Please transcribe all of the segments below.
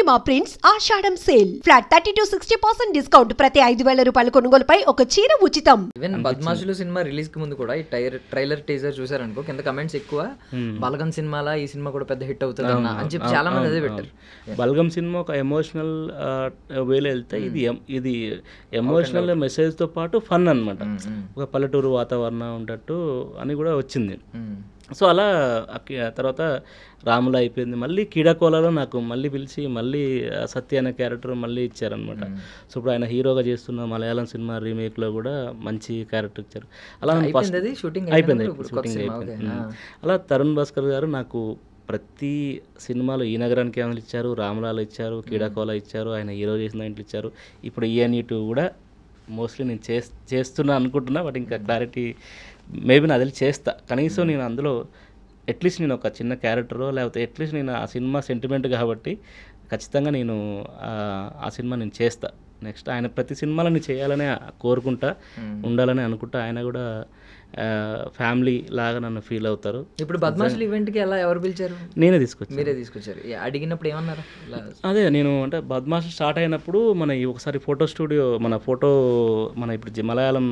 పూర్ణిమ prints ఆషాఢం sale flat 30-60% discount ప్రతి 5,000 రూపాయల కొనుగోలుపై ఒక చీర ఉచితం. ఈవెన్ బద్మాషులు సినిమా రిలీజ్ కి ముందు కూడా ఈ ట్రైలర్ టీజర్ చూసారనుకో కింద కమెంట్స్ ఎక్కువ బలగం సినిమాలా ఈ సినిమా కూడా పెద్ద హిట్ అవుతుంది అని చెప్పి చాలా మంది అదే పెట్టారు. బలగం సినిమా ఒక ఎమోషనల్ వేలో వెళ్తే ఇది ఎమోషనల్ మెసేజ్ తో పాటు ఫన్ అన్నమాట. ఒక పల్లెటూరు వాతావరణం ఉండట్టు అని కూడా వచ్చింది. సో అలా తర్వాత రాముల అయిపోయింది. మళ్ళీ కీడాకోలలో నాకు మళ్ళీ పిలిచి మళ్ళీ సత్య అనే క్యారెక్టర్ మళ్ళీ ఇచ్చారనమాట. సో ఇప్పుడు ఆయన హీరోగా చేస్తున్న మలయాళం సినిమా రీమేక్లో కూడా మంచి క్యారెక్టర్ ఇచ్చారు. అలా షూటింగ్ అయిపోయింది. అలా తరుణ్ భాస్కర్ గారు నాకు ప్రతి సినిమాలో ఈ నగరానికి ఏమైనా ఇచ్చారు, రాములాలో ఇచ్చారు, కీడాకోల ఇచ్చారు, ఆయన హీరో చేసిన దాంట్లో ఇచ్చారు. ఇప్పుడు ENE2 కూడా మోస్ట్లీ నేను చేస్తున్నా అనుకుంటున్నా. బట్ ఇంకా క్లారిటీ మేబీ నా తెలిసి చేస్తా. కనీసం నేను అందులో అట్లీస్ట్ నేను ఒక చిన్న క్యారెక్టరో లేకపోతే అట్లీస్ట్ నేను ఆ సినిమా సెంటిమెంట్ కాబట్టి ఖచ్చితంగా నేను ఆ సినిమా నేను చేస్తా. నెక్స్ట్ ఆయన ప్రతి సినిమాలో నేను చేయాలని కోరుకుంటా, ఉండాలని అనుకుంటా. ఆయన కూడా ఫ్యామిలీ లాగా నన్ను ఫీల్ అవుతారు. ఇప్పుడు బద్మాషులు ఈవెంట్కి ఎలా ఎవరు పిలిచారు? నేనే తీసుకొచ్చాను. మీరే తీసుకొచ్చారు. అడిగినప్పుడు ఏమన్నారు? అదే నేను అంటే బద్మాషులు స్టార్ట్ అయినప్పుడు మన ఒకసారి ఫోటో స్టూడియో మన ఇప్పుడు మలయాళం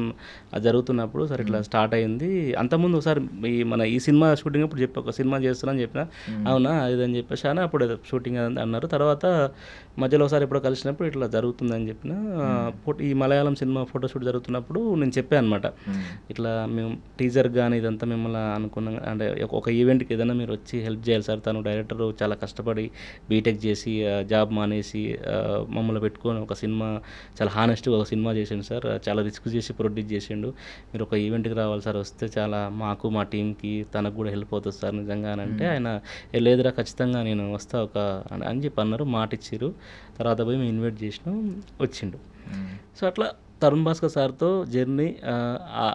జరుగుతున్నప్పుడు సరే ఇట్లా స్టార్ట్ అయింది. అంతకుముందు ఒకసారి ఈ సినిమా షూటింగ్ అప్పుడు ఒక సినిమా చేస్తున్నా అని చెప్పిన, అవునా ఇదని చెప్పేసి అని అప్పుడు షూటింగ్ అన్నారు. తర్వాత మధ్యలో ఒకసారి ఎప్పుడో కలిసినప్పుడు ఇట్లా జరుగుతుందని చెప్పిన, ఈ మలయాళం సినిమా ఫోటోషూట్ జరుగుతున్నప్పుడు నేను చెప్పాను అనమాట, ఇట్లా మేము టీజర్ కానీ ఇదంతా మిమ్మల్ని అనుకున్నాం, అంటే ఒక ఈవెంట్కి ఏదైనా మీరు వచ్చి హెల్ప్ చేయాలి సార్. తను డైరెక్టర్ చాలా కష్టపడి బీటెక్ చేసి జాబ్ మానేసి మమ్మల్ని పెట్టుకొని ఒక సినిమా చాలా హానెస్ట్గా ఒక సినిమా చేసిండు సార్, చాలా రిస్క్ చేసి ప్రొడ్యూస్ చేసిండు. మీరు ఒక ఈవెంట్కి రావాలి సార్, వస్తే చాలా మాకు మా టీంకి తనకు కూడా హెల్ప్ అవుతుంది సార్ నిజంగా అని అంటే, ఆయన లేదురా ఖచ్చితంగా నేను వస్తా అని చెప్పి అన్నారు. మాట ఇచ్చిర్రు. తర్వాత పోయి మేము ఇన్వైట్ చేసినాం, వచ్చిండు. సో అట్లా తరుణ్ భాస్కర్ సార్తో జర్నీ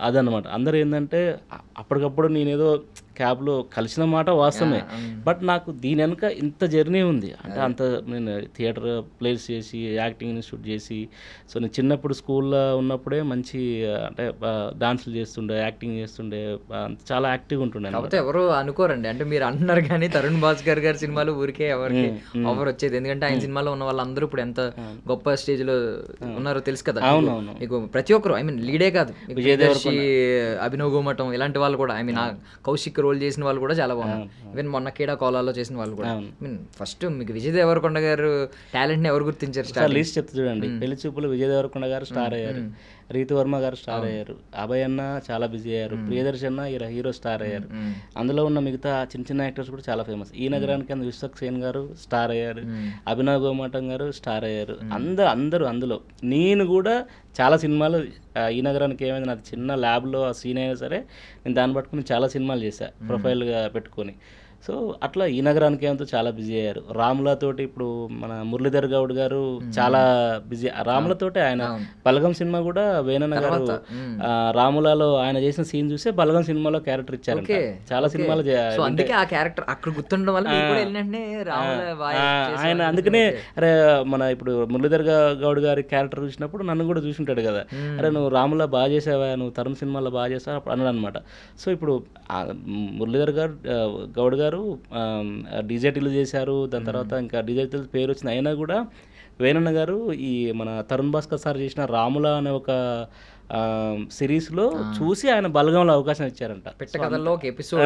అదనమాట. అందరూ ఏంటంటే అప్పటికప్పుడు నేనేదో క్యాబ్లో కలిసిన మాట వాస్తవమే, బట్ నాకు దీని వెనుక ఇంత జర్నీ ఉంది. అంటే అంత నేను థియేటర్ ప్లేస్ చేసి యాక్టింగ్ ఇన్స్టిట్యూట్ చేసి, సో నేను చిన్నప్పుడు స్కూల్లో ఉన్నప్పుడే మంచి అంటే డాన్సులు చేస్తుండే, యాక్టింగ్ చేస్తుండే, చాలా యాక్టివ్గా ఉంటుండే. కాకపోతే ఎవరు అనుకోరండి, అంటే మీరు అంటున్నారు కానీ తరుణ్ భాస్కర్ గారి సినిమాలు ఊరికే ఎవరికి ఆఫర్ వచ్చేది, ఎందుకంటే ఆయన సినిమాలో ఉన్న వాళ్ళందరూ ఇప్పుడు ఎంత గొప్ప స్టేజ్లో ఉన్నారో తెలుసు కదా. అవునవును, మీకు ప్రతి ఒక్కరు లీడే కాదు, అభినవ్ గోమటం ఇలాంటి వాళ్ళు కూడా, కౌశిక్ రోల్ చేసిన వాళ్ళు కూడా చాలా బాగున్నారు. ఈవెన్ మొన్న కీడా కోలాలో చేసిన వాళ్ళు కూడా. ఫస్ట్ మీకు విజయ్ దేవరకొండ గారు టాలెంట్ ని ఎవరు గుర్తించారు? లిస్ట్ చెప్తా చూడండి. పెళ్లి చూపులు విజయ్ దేవరకొండ గారు స్టార్ అయ్యారు, రీతు వర్మ గారు స్టార్ అయ్యారు, అభయ్ అన్న చాలా బిజీ అయ్యారు, ప్రియదర్శన్ హీరో స్టార్ అయ్యారు. అందులో ఉన్న మిగతా చిన్న చిన్న యాక్టర్స్ కూడా చాలా ఫేమస్. ఈ నగరానికి విశ్వక్సేన్ గారు స్టార్ అయ్యారు, అభినవ్ గోమటం గారు స్టార్ అయ్యారు. అందరూ అందులో. నేను కూడా చాలా సినిమాలు ఈ నగరానికి ఏమైంది, నాది చిన్న ల్యాబ్లో ఆ సీన్ అయినా సరే నేను దాన్ని పట్టుకుని చాలా సినిమాలు చేశాను ప్రొఫైల్గా పెట్టుకొని. సో అట్లా ఈ నగరానికి ఏమంతో చాలా బిజీ అయ్యారు. రాములతోటి ఇప్పుడు మన మురళీధర్ గౌడ్ గారు చాలా బిజీ. రాములతోటి ఆయన బలగం సినిమా కూడా వేణన్న గారు రాములలో ఆయన చేసిన సీన్ చూసే బలగం సినిమాలో క్యారెక్టర్ ఇచ్చారు. చాలా సినిమాలు ఆయన. అందుకనే అరే మన ఇప్పుడు మురళీధర్ గౌడ్ గారి క్యారెక్టర్ చూసినప్పుడు నన్ను కూడా చూసుంటాడు కదా, అరే నువ్వు రాములా బాగా చేసావా, నువ్వు తరుణ్ సినిమాలో బాగా చేసావా అన్నాడు అనమాట. సో ఇప్పుడు మురళీధర్ గౌడ్ గారు డిజైటీలు చేశారు, దాని తర్వాత ఇంకా డిజైటీలు పేరు వచ్చిన అయినా కూడా వేణన్న గారు ఈ మన తరుణ్ భాస్కర్ సార్ చేసిన రాముల అనే ఒక సిరీస్లో చూసి ఆయన బలగంలో అవకాశం ఇచ్చారంట. పెట్టకథల్లో ఒక ఎపిసోడ్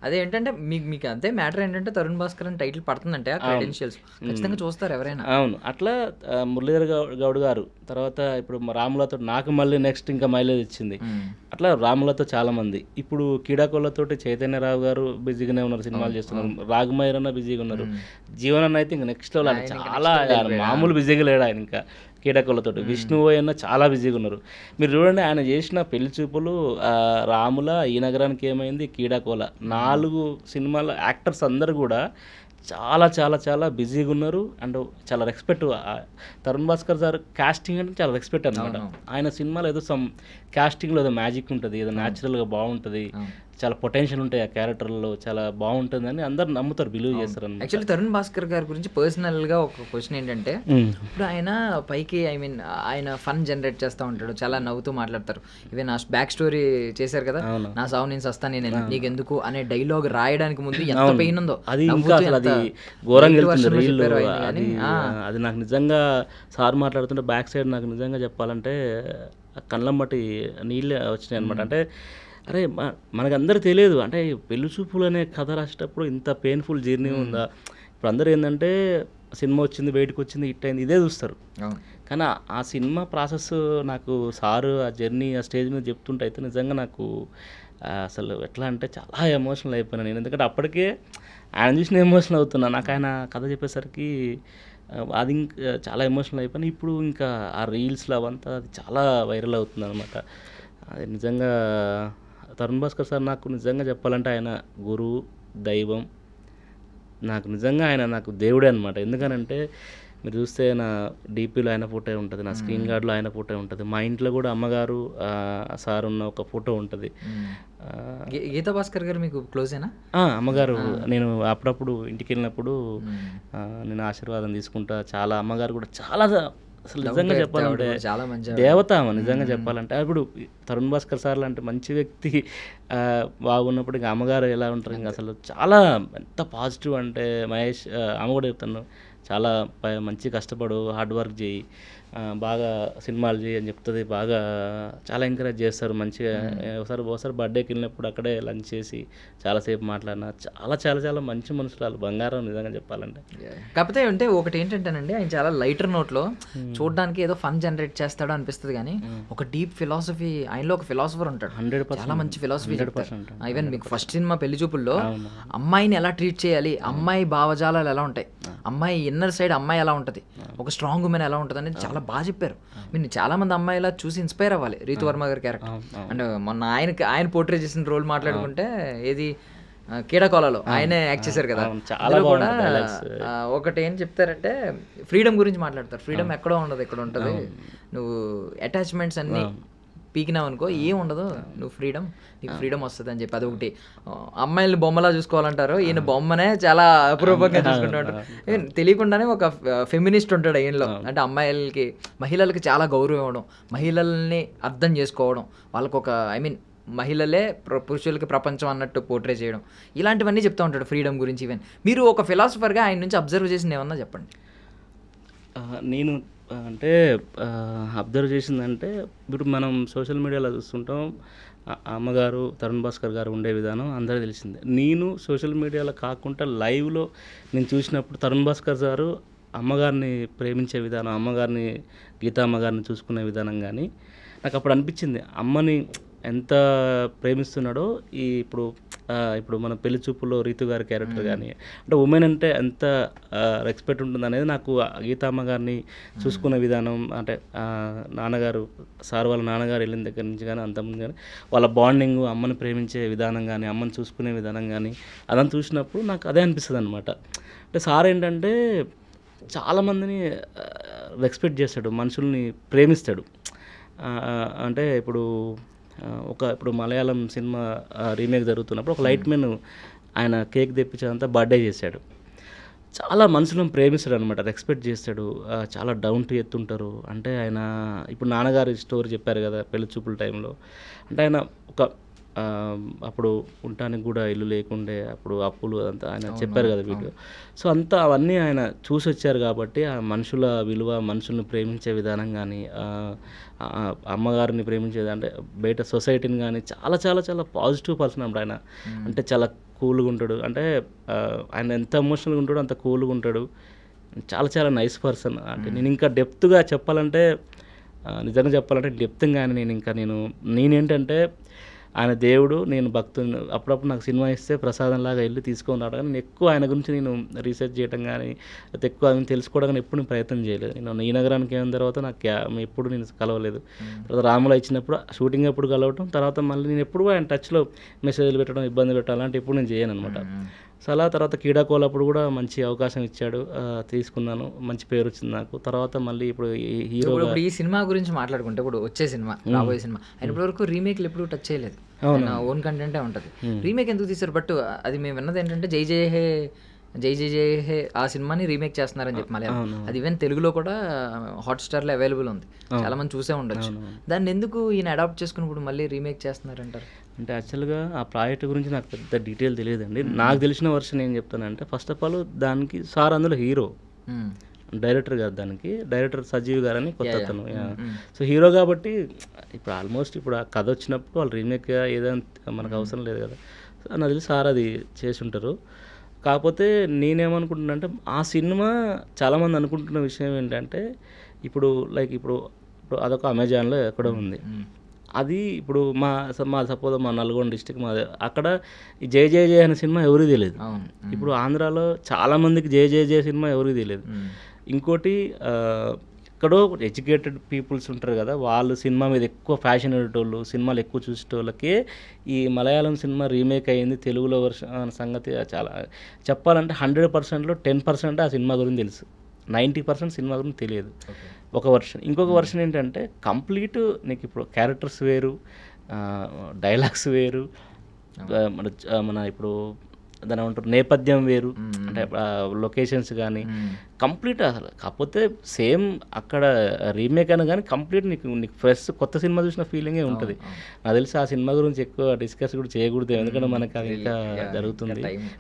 అదే ఏంటంటే మీకు అంతే మ్యాటర్ ఏంటంటే తరుణ్ భాస్కర్ అని టైటిల్ పడుతుందంటే ఆ క్రెడెన్షియల్స్ ఖచ్చితంగా చూస్తారు ఎవరైనా. అవును, అట్లా మురళీధర్ గౌడ్ గారు తర్వాత ఇప్పుడు రాములతో నాకు మళ్ళీ నెక్స్ట్ ఇంకా మైలేజ్ ఇచ్చింది. అట్లా రాములతో చాలా మంది. ఇప్పుడు కీడాకోలతో చైతన్యరావు గారు బిజీగానే ఉన్నారు, సినిమాలు చేస్తున్నారు. రాఘమయ్యన్న బిజీగా ఉన్నారు. జీవన్ అయితే ఇంకా నెక్స్ట్ లెవెల్, చాలా మామూలు బిజీగా లేడు ఆయన. ఇంకా కీడాకోలతో విష్ణు అన్న చాలా బిజీగా ఉన్నారు. మీరు చూడండి ఆయన చేసిన పెళ్లి చూపులు, రాముల, ఈ నగరానికి ఏమైంది, కీడాకోల 4 సినిమాల యాక్టర్స్ అందరు కూడా చాలా చాలా చాలా బిజీగా ఉన్నారు. అండ్ చాలా respect. Tarun Bhaskar sir casting అంటే చాలా రెస్పెక్ట్ అనమాట. ఆయన సినిమాలో ఏదో క్యాస్టింగ్లో ఏదో మ్యాజిక్ ఉంటుంది, ఏదో న్యాచురల్గా బాగుంటుంది. చాలా పొటెన్షియల్ ఉంటాయి ఆ క్యారెక్టర్లో, చాలా బాగుంటుందని అందరు నమ్ముతారు, బిలీవ్ చేస్తారు అన్నమాట. యాక్చువల్లీ తరుణ్ భాస్కర్ గారి గురించి పర్సనల్గా ఒక క్వశ్చన్ ఏంటంటే, ఇప్పుడు ఆయన పైకి ఆయన ఫన్ జనరేట్ చేస్తూ ఉంటాడు, చాలా నవ్వుతూ మాట్లాడతారు. ఈవెన్ ఆ బ్యాక్ స్టోరీ చేశారు కదా, నా సావు నేను సస్తాను నేను నీకెందుకు అనే డైలాగ్ రాయడానికి ముందు ఎంత పెయిన్ ఉందో, అది ఇంకా అసలు అది ఘోరంగా వెళ్తుంది రీల్. అది నాకు నిజంగా సార్ మాట్లాడుతుంటే బ్యాక్ సైడ్ నాకు నిజంగా చెప్పాలంటే కళ్ళమ్మటి నీళ్ళే వచ్చినాయి అనమాట. అంటే అరే మనకందరూ తెలియదు అంటే పెళ్లి చూపులు అనే కథ రాసేటప్పుడు ఇంత పెయిన్ఫుల్ జర్నీ ఉందా. ఇప్పుడు అందరూ ఏంటంటే సినిమా వచ్చింది, బయటకు వచ్చింది, హిట్ అయింది, ఇదే చూస్తారు. కానీ ఆ సినిమా ప్రాసెస్ నాకు సారు ఆ జర్నీ ఆ స్టేజ్ మీద చెప్తుంటే అయితే నిజంగా నాకు అసలు ఎట్లా అంటే చాలా ఎమోషనల్ అయిపోయినా నేను. ఎందుకంటే అప్పటికే ఆయన చూసిన ఎమోషనల్ అవుతున్నా, నాకు ఆయన కథ చెప్పేసరికి అది ఇంకా చాలా ఎమోషనల్ అయిపోయినా. ఇప్పుడు ఇంకా ఆ రీల్స్లో అవంతా అది చాలా వైరల్ అవుతుంది అనమాట. అది నిజంగా తరుణ్ భాస్కర్ సార్ నాకు నిజంగా చెప్పాలంటే ఆయన గురువు, దైవం. నాకు నిజంగా ఆయన నాకు దేవుడే అనమాట. ఎందుకనంటే మీరు చూస్తే నా డీపీలో ఆయన ఫోటో ఉంటుంది, నా స్క్రీన్ గార్డ్లో ఆయన ఫోటో ఉంటుంది, మా ఇంట్లో కూడా అమ్మగారు సార్ ఉన్న ఒక ఫోటో ఉంటుంది. గీతా భాస్కర్ గారు మీకు క్లోజేనా? అమ్మగారు నేను అప్పుడప్పుడు ఇంటికి వెళ్ళినప్పుడు నేను ఆశీర్వాదం తీసుకుంటా. చాలా అమ్మగారు కూడా చాలా అసలు నిజంగా చెప్పాలంటే చాలా మంచి దేవత నిజంగా చెప్పాలంటే. ఇప్పుడు తరుణ్ భాస్కర్ సార్ లాంటి మంచి వ్యక్తి బాగున్నప్పుడు ఇంకా అమ్మగారు ఎలా ఉంటారు, ఇంకా అసలు చాలా ఎంత పాజిటివ్ అంటే మహేష్ అమ్మ కూడా చెప్తాను, చాలా మంచి కష్టపడు, హార్డ్ వర్క్ చేయి, బాగా సినిమాలు చేయి అని చెప్తుంది. బాగా చాలా ఎంకరేజ్ చేస్తారు మంచిగా. ఒకసారి బర్త్డేకి వెళ్ళినప్పుడు అక్కడే లంచ్ చేసి చాలాసేపు మాట్లాడినా. చాలా చాలా చాలా మంచి మనుషులు, బంగారం నిజంగా చెప్పాలంటే. కాకపోతే అంటే ఒకటి ఏంటంటేనండి, ఆయన చాలా లైటర్ నోట్లో చూడడానికి ఏదో ఫన్ జనరేట్ చేస్తాడో అనిపిస్తుంది, కానీ ఒక డీప్ ఫిలాసఫీ ఆయనలో ఒక ఫిలాసఫర్ ఉంటాడు. 100% చాలా మంచి ఫిలాసఫీ. ఈవెన్ మీకు ఫస్ట్ సినిమా పెళ్లి చూపుల్లో అమ్మాయిని ఎలా ట్రీట్ చేయాలి, అమ్మాయి భావజాలాలు ఎలా ఉంటాయి, అమ్మాయి ఇన్నర్ సైడ్ అమ్మాయి ఎలా ఉంటుంది, ఒక స్ట్రాంగ్ ఉమెన్ ఎలా ఉంటుంది అనేది చాలా బాగా చెప్పారు. మీరు చాలా మంది అమ్మాయిలా చూసి ఇన్స్పైర్ అవ్వాలి. రీతు వర్మ గారి క్యారెక్టర్ అంటే మొన్న ఆయన పోర్ట్రే చేసిన రోల్ మాట్లాడుకుంటే ఏది కీడకోలలో ఆయనే యాక్ట్ చేశారు కదా, అందులో కూడా ఒకటి ఏం చెప్తారంటే ఫ్రీడమ్ గురించి మాట్లాడతారు. ఫ్రీడమ్ ఎక్కడో ఉండదు, ఎక్కడ ఉంటుంది, నువ్వు అటాచ్మెంట్స్ అన్ని పీకినావు అనుకో ఏం ఉండదు, నువ్వు నీకు ఫ్రీడమ్ వస్తుంది అని చెప్పి. అదొకటి. అమ్మాయిల్ని బొమ్మలా చూసుకోవాలంటారు, ఈయన బొమ్మనే చాలా అపరూపంగా చూసుకుంటూ ఉంటారు. తెలియకుండానే ఒక ఫెమినిస్ట్ ఉంటాడు ఈయనలో. అంటే మహిళలకి చాలా గౌరవం ఇవ్వడం, మహిళల్ని అర్థం చేసుకోవడం, వాళ్ళకు ఒక మహిళలే పురుషులకి ప్రపంచం అన్నట్టు పోర్ట్రే చేయడం, ఇలాంటివన్నీ చెప్తూ ఉంటాడు ఫ్రీడమ్ గురించి. ఈవెన్ మీరు ఒక ఫిలాసఫర్గా ఆయన నుంచి అబ్జర్వ్ చేసింది ఏమన్నా చెప్పండి. నేను అంటే అబ్జర్వ్ చేసిందంటే ఇప్పుడు మనం సోషల్ మీడియాలో చూస్తుంటాం, అమ్మగారు తరుణ్ భాస్కర్ గారు ఉండే విధానం అందరికీ తెలిసిందే. నేను సోషల్ మీడియాలో కాకుండా లైవ్లో నేను చూసినప్పుడు తరుణ్ భాస్కర్ గారు అమ్మగారిని ప్రేమించే విధానం, అమ్మగారిని గీతా అమ్మగారిని చూసుకునే విధానం కానీ నాకు అప్పుడు అనిపించింది, అమ్మని ఎంత ప్రేమిస్తున్నాడో ఇప్పుడు మన పెళ్లి చూపుల్లో రీతు గారి క్యారెక్టర్ కానీ, అంటే ఉమెన్ అంటే ఎంత రెస్పెక్ట్ ఉంటుంది అనేది నాకు గీతామ్మ గారిని చూసుకునే విధానం, అంటే నాన్నగారు సార్ వాళ్ళ నాన్నగారు వెళ్ళిన దగ్గర నుంచి కానీ అంతకుముందు కానీ వాళ్ళ బాండింగ్, అమ్మని ప్రేమించే విధానం కానీ, అమ్మని చూసుకునే విధానం కానీ అదంతా చూసినప్పుడు నాకు అదే అనిపిస్తుంది అనమాట. అంటే సార్ ఏంటంటే చాలామందిని రెస్పెక్ట్ చేస్తాడు, మనుషుల్ని ప్రేమిస్తాడు. అంటే ఇప్పుడు మలయాళం సినిమా రీమేక్ జరుగుతున్నప్పుడు ఒక లైట్ మెన్ ఆయన కేక్ తెప్పించేదంతా బర్త్డే చేశాడు. చాలా మనుషులను ప్రేమిస్తాడు అనమాట, రెస్పెక్ట్ చేస్తాడు, చాలా డౌన్ టు ఎర్త్ ఉంటారు. అంటే ఆయన ఇప్పుడు నాన్నగారి స్టోరీ చెప్పారు కదా పెళ్లి చూపుల టైంలో, అంటే ఆయన అప్పుడు ఉండటానికి కూడా ఇల్లు లేకుండే, అప్పుడు అప్పులు అదంతా ఆయన చెప్పారు కదా వీడియో. సో అంతా అవన్నీ ఆయన చూసి వచ్చారు కాబట్టి ఆ మనుషుల విలువ, మనుషుల్ని ప్రేమించే విధానం కానీ, అమ్మగారిని ప్రేమించేది అంటే బయట సొసైటీని కానీ చాలా చాలా చాలా పాజిటివ్ పర్సన్ అప్పుడు ఆయన. అంటే చాలా కూల్గా ఉంటాడు, అంటే ఆయన ఎంత ఎమోషనల్గా ఉంటాడో అంత కూల్గా ఉంటాడు, చాలా చాలా నైస్ పర్సన్. అంటే నేను ఇంకా డెప్త్గా చెప్పాలంటే, నిజంగా చెప్పాలంటే డెప్త్గా నేనేంటంటే ఆయన దేవుడు, నేను భక్తుని. అప్పుడప్పుడు నాకు సినిమా ఇస్తే ప్రసాదంలాగా వెళ్ళి తీసుకొని రావడం, నేను ఎక్కువ ఆయన గురించి నేను రీసెర్చ్ చేయడం కానీ లేకపోతే ఎక్కువ ఆయన తెలుసుకోవడం కానీ ఎప్పుడు నేను ప్రయత్నం చేయలేదు. నేను ఈ నగరానికి అయిన తర్వాత నాకు ఎప్పుడు నేను కలవలేదు. తర్వాత రాములో ఇచ్చినప్పుడు షూటింగ్ ఎప్పుడు కలవటం, తర్వాత మళ్ళీ నేను ఎప్పుడు ఆయన టచ్లో మెసేజ్లు పెట్టడం, ఇబ్బంది పెట్టడం అలాంటి ఎప్పుడు నేను చేయను అనమాట. సో అలా తర్వాత క్రీడాకోల్ అప్పుడు కూడా మంచి అవకాశం ఇచ్చాడు, తీసుకున్నాను, మంచి పేరు వచ్చింది నాకు. తర్వాత మళ్ళీ ఇప్పుడు హీరో ఇప్పుడు ఈ సినిమా గురించి మాట్లాడుకుంటే ఇప్పుడు వచ్చే సినిమా రాబోయే సినిమా ఆయన ఇప్పటివరకు రీమేక్లు ఎప్పుడు టచ్ చేయలేదు, ఓన్ కంటెంటే ఉంటుంది. రీమేక్ ఎందుకు తీశారు? బట్ అది మేము విన్నది ఏంటంటే జై జై హే ఆ సినిమాని రీమేక్ చేస్తున్నారని చెప్పి మలయాళం. అది ఈవెన్ తెలుగులో కూడా హాట్‌స్టార్లో అవైలబుల్ ఉంది, చాలా మంది చూసే ఉండొచ్చు. దాన్ని ఎందుకు ఈయన అడాప్ట్ చేసుకుని ఇప్పుడు మళ్ళీ రీమేక్ చేస్తున్నారంటారు? అంటే యాక్చువల్గా ఆ ప్రాజెక్ట్ గురించి నాకు పెద్ద డీటెయిల్ తెలియదండి. నాకు తెలిసిన వర్షన్ ఏం చెప్తానంటే, ఫస్ట్ ఆఫ్ ఆల్ దానికి సార్ అందులో హీరో, డైరెక్టర్ కాదు, దానికి డైరెక్టర్ సజీవ్ గారు అని కొత్త అతను. సో హీరో కాబట్టి ఇప్పుడు ఆల్మోస్ట్ ఇప్పుడు ఆ కథ వచ్చినప్పుడు వాళ్ళు రీమేక్ ఏదైనా మనకు అవసరం లేదు కదా. నాకు తెలిసి సార్ అది చేసి ఉంటారు. కాకపోతే నేనేమనుకుంటున్నా అంటే, ఆ సినిమా చాలామంది అనుకుంటున్న విషయం ఏంటంటే, ఇప్పుడు లైక్ ఇప్పుడు అదొక అమెజాన్లో ఎక్కడో ఉంది. అది ఇప్పుడు మా సపోజ్ మా నల్గొండ డిస్ట్రిక్ట్ మాది, అక్కడ ఈ జై జై జై అనే సినిమా ఎవరికి తెలియదు. ఇప్పుడు ఆంధ్రాలో చాలామందికి జై జై జై సినిమా ఎవరికి తెలియదు. ఇంకోటి ఎక్కడో ఎడ్యుకేటెడ్ పీపుల్స్ ఉంటారు కదా, వాళ్ళు సినిమా మీద ఎక్కువ ఫ్యాషన్ ఉండేటోళ్ళు, సినిమాలు ఎక్కువ చూసేటోళ్ళకే ఈ మలయాళం సినిమా రీమేక్ అయ్యింది తెలుగులో వర్షన్ సంగతి చాలా చెప్పాలంటే 100%లో 10% ఆ సినిమా గురించి తెలుసు, 90% సినిమా గురించి తెలియదు. ఒక వర్షన్. ఇంకొక వర్షన్ ఏంటంటే కంప్లీట్ నీకు ఇప్పుడు క్యారెక్టర్స్ వేరు, డైలాగ్స్ వేరు, మన ఇప్పుడు దాని ఏమంటారు నేపథ్యం వేరు, అంటే లొకేషన్స్ కానీ కంప్లీట్ అసలు. కాకపోతే సేమ్ అక్కడ రీమేక్ అయినా కానీ కంప్లీట్ నీకు ఫ్రెష్ కొత్త సినిమా చూసిన ఫీలింగే ఉంటుంది. నాకు తెలిసి ఆ సినిమా గురించి ఎక్కువ డిస్కస్ కూడా చేయకూడదు, ఎందుకంటే మనకి అది ఇంకా జరుగుతుంది.